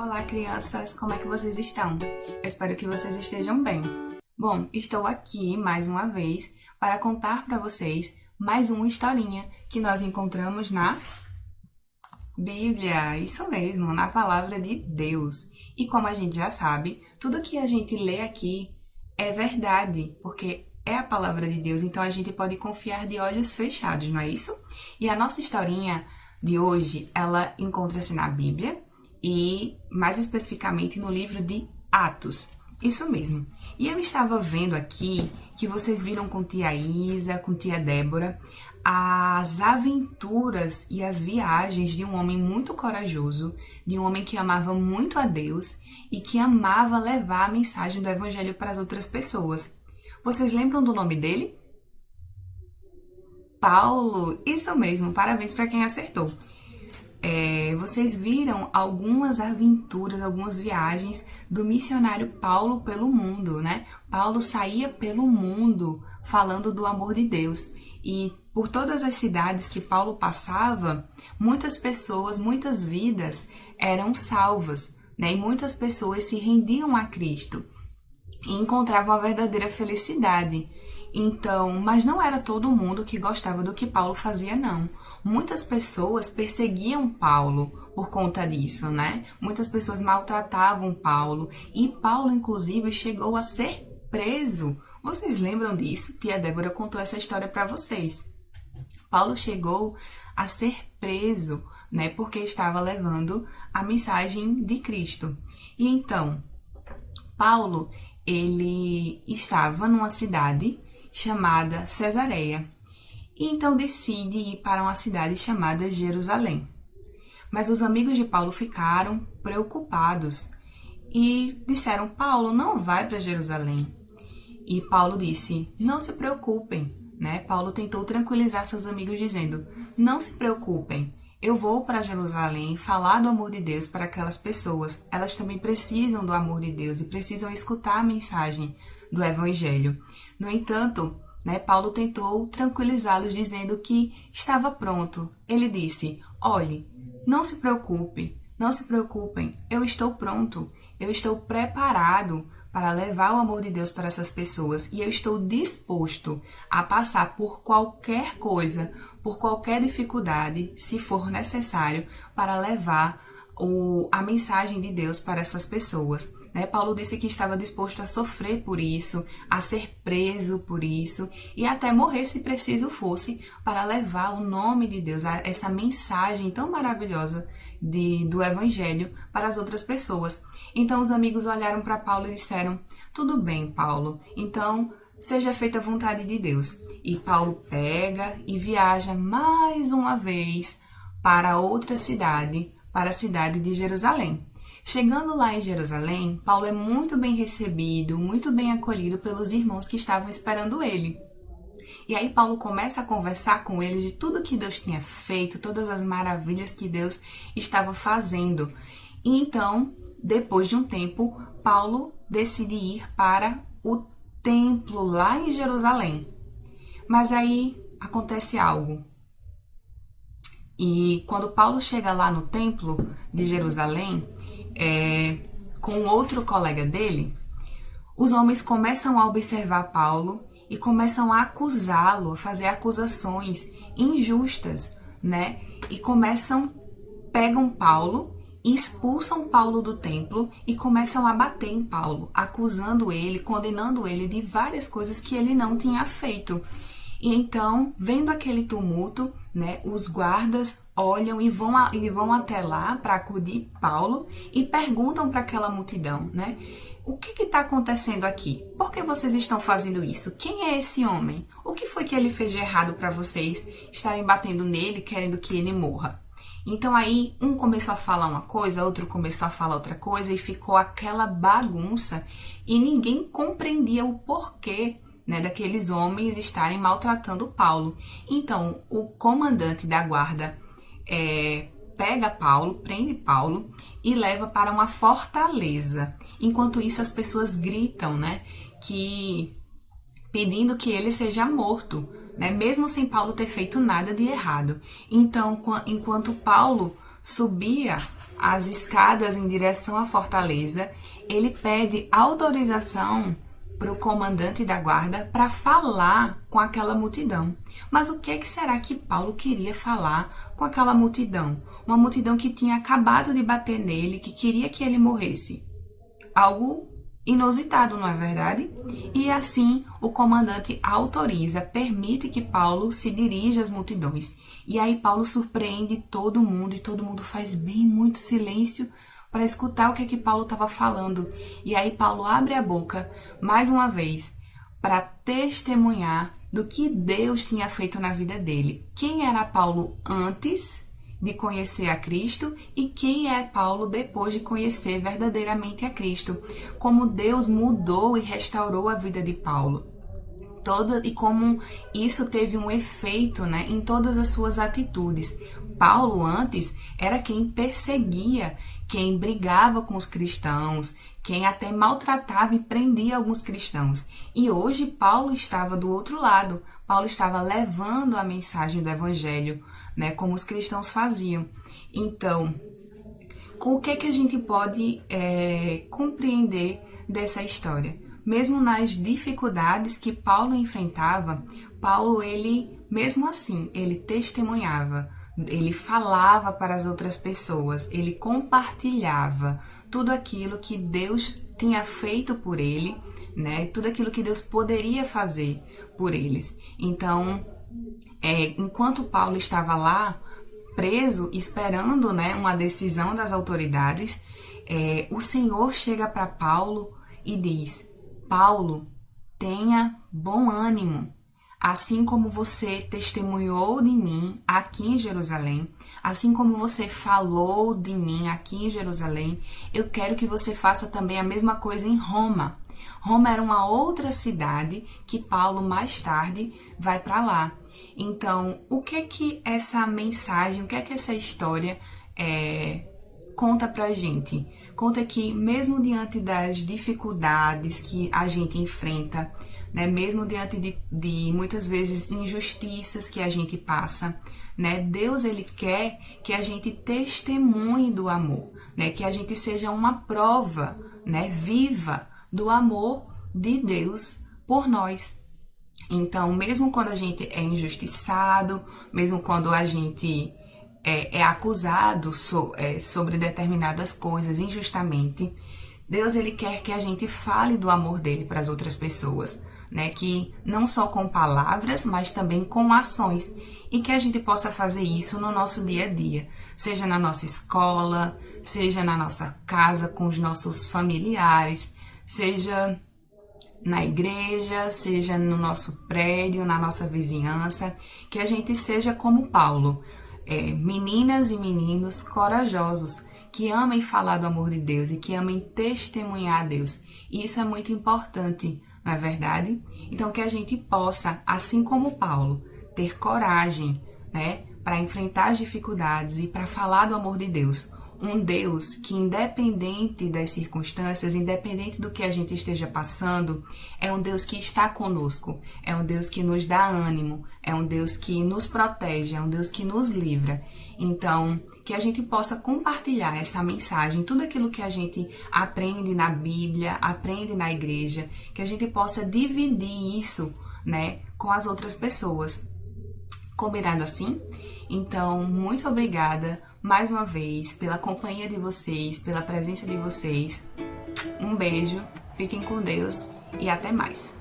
Olá, crianças! Como é que vocês estão? Eu espero que vocês estejam bem. Bom, estou aqui mais uma vez para contar para vocês mais uma historinha que nós encontramos na Bíblia, isso mesmo, na Palavra de Deus. E como a gente já sabe, tudo que a gente lê aqui é verdade, porque é a Palavra de Deus, então a gente pode confiar de olhos fechados, não é isso? E a nossa historinha de hoje, ela encontra-se na Bíblia e mais especificamente no livro de Atos. Isso mesmo. E eu estava vendo aqui que vocês viram com tia Isa, com tia Débora, as aventuras e as viagens de um homem muito corajoso, de um homem que amava muito a Deus e que amava levar a mensagem do Evangelho para as outras pessoas. Vocês lembram do nome dele? Paulo, isso mesmo, parabéns para quem acertou. Vocês viram algumas aventuras, algumas viagens do missionário Paulo pelo mundo, né? Paulo saía pelo mundo falando do amor de Deus. E por todas as cidades que Paulo passava, muitas pessoas, muitas vidas eram salvas, né? E muitas pessoas se rendiam a Cristo e encontravam a verdadeira felicidade. Então, mas não era todo mundo que gostava do que Paulo fazia, não. Muitas pessoas perseguiam Paulo por conta disso, né? Muitas pessoas maltratavam Paulo e Paulo, inclusive, chegou a ser preso. Vocês lembram disso? Tia Débora contou essa história para vocês. Paulo chegou a ser preso, né? Porque estava levando a mensagem de Cristo. E então, Paulo, ele estava numa cidade chamada Cesareia. E então decide ir para uma cidade chamada Jerusalém. Mas os amigos de Paulo ficaram preocupados e disseram: Paulo, não vai para Jerusalém. E Paulo disse: não se preocupem, né? Paulo tentou tranquilizar seus amigos dizendo: não se preocupem, eu vou para Jerusalém falar do amor de Deus para aquelas pessoas. Elas também precisam do amor de Deus e precisam escutar a mensagem do Evangelho. No entanto, né, Paulo tentou tranquilizá-los dizendo que estava pronto. Ele disse: olhe, não se preocupe, não se preocupem, eu estou pronto, eu estou preparado para levar o amor de Deus para essas pessoas e eu estou disposto a passar por qualquer coisa, por qualquer dificuldade, se for necessário, para levar a mensagem de Deus para essas pessoas. Né? Paulo disse que estava disposto a sofrer por isso, a ser preso por isso e até morrer se preciso fosse para levar o nome de Deus, essa mensagem tão maravilhosa do Evangelho para as outras pessoas. Então os amigos olharam para Paulo e disseram: tudo bem, Paulo, então seja feita a vontade de Deus. E Paulo pega e viaja mais uma vez para outra cidade, para a cidade de Jerusalém. Chegando lá em Jerusalém, Paulo é muito bem recebido, muito bem acolhido pelos irmãos que estavam esperando ele. E aí Paulo começa a conversar com eles de tudo que Deus tinha feito, todas as maravilhas que Deus estava fazendo. E então, depois de um tempo, Paulo decide ir para o templo lá em Jerusalém. Mas aí acontece algo. E quando Paulo chega lá no templo de Jerusalém, com outro colega dele, os homens começam a observar Paulo e começam a acusá-lo, a fazer acusações injustas, né? E pegam Paulo, expulsam Paulo do templo e começam a bater em Paulo, acusando ele, condenando ele de várias coisas que ele não tinha feito. E então, vendo aquele tumulto, né, os guardas olham e vão até lá para acudir Paulo e perguntam para aquela multidão, né? O que está acontecendo aqui? Por que vocês estão fazendo isso? Quem é esse homem? O que foi que ele fez de errado para vocês estarem batendo nele, querendo que ele morra? Então aí um começou a falar uma coisa, outro começou a falar outra coisa e ficou aquela bagunça e ninguém compreendia o porquê, né, daqueles homens estarem maltratando Paulo. Então o comandante da guarda pega Paulo, prende Paulo e leva para uma fortaleza. Enquanto isso as pessoas gritam, né, pedindo que ele seja morto, né, mesmo sem Paulo ter feito nada de errado. Então, enquanto Paulo subia as escadas em direção à fortaleza, ele pede autorização para o comandante da guarda para falar com aquela multidão. Mas o que será que Paulo queria falar com aquela multidão? Uma multidão que tinha acabado de bater nele, que queria que ele morresse. Algo inusitado, não é verdade? E assim o comandante autoriza, permite que Paulo se dirija às multidões. E aí Paulo surpreende todo mundo e todo mundo faz bem muito silêncio para escutar o que é que Paulo estava falando. E aí Paulo abre a boca mais uma vez para testemunhar do que Deus tinha feito na vida dele. Quem era Paulo antes de conhecer a Cristo e quem é Paulo depois de conhecer verdadeiramente a Cristo. Como Deus mudou e restaurou a vida de Paulo. E como isso teve um efeito, né, em todas as suas atitudes. Paulo antes era quem perseguia, quem brigava com os cristãos, quem até maltratava e prendia alguns cristãos. E hoje Paulo estava do outro lado. Paulo estava levando a mensagem do evangelho, né, como os cristãos faziam. Então, com o que a gente pode compreender dessa história? Mesmo nas dificuldades que Paulo enfrentava, Paulo, ele, mesmo assim, ele testemunhava, ele falava para as outras pessoas, ele compartilhava tudo aquilo que Deus tinha feito por ele, né? Tudo aquilo que Deus poderia fazer por eles. Então, enquanto Paulo estava lá, preso, esperando, né, uma decisão das autoridades, o Senhor chega para Paulo e diz: Paulo, tenha bom ânimo. Assim como você testemunhou de mim aqui em Jerusalém, assim como você falou de mim aqui em Jerusalém, eu quero que você faça também a mesma coisa em Roma. Roma era uma outra cidade que Paulo mais tarde vai para lá. Então, o que essa mensagem, o que essa história conta pra gente? Conta que mesmo diante das dificuldades que a gente enfrenta, né, mesmo diante de muitas vezes injustiças que a gente passa, né, Deus, ele quer que a gente testemunhe do amor, né, que a gente seja uma prova, né, viva do amor de Deus por nós. Então, mesmo quando a gente é injustiçado, mesmo quando a gente é acusado sobre determinadas coisas injustamente, Deus, ele quer que a gente fale do amor dele para as outras pessoas, né? Que não só com palavras, mas também com ações, e que a gente possa fazer isso no nosso dia a dia, seja na nossa escola, seja na nossa casa com os nossos familiares, seja na igreja, seja no nosso prédio, na nossa vizinhança, que a gente seja como Paulo, meninas e meninos corajosos, que amem falar do amor de Deus e que amem testemunhar a Deus. E isso é muito importante, não é verdade? Então, que a gente possa, assim como Paulo, ter coragem, né, para enfrentar as dificuldades e para falar do amor de Deus. Um Deus que, independente das circunstâncias, independente do que a gente esteja passando, é um Deus que está conosco, é um Deus que nos dá ânimo, é um Deus que nos protege, é um Deus que nos livra. Então, que a gente possa compartilhar essa mensagem, tudo aquilo que a gente aprende na Bíblia, aprende na igreja, que a gente possa dividir isso, né, com as outras pessoas. Combinado assim? Então, muito obrigada mais uma vez pela companhia de vocês, pela presença de vocês. Um beijo, fiquem com Deus e até mais.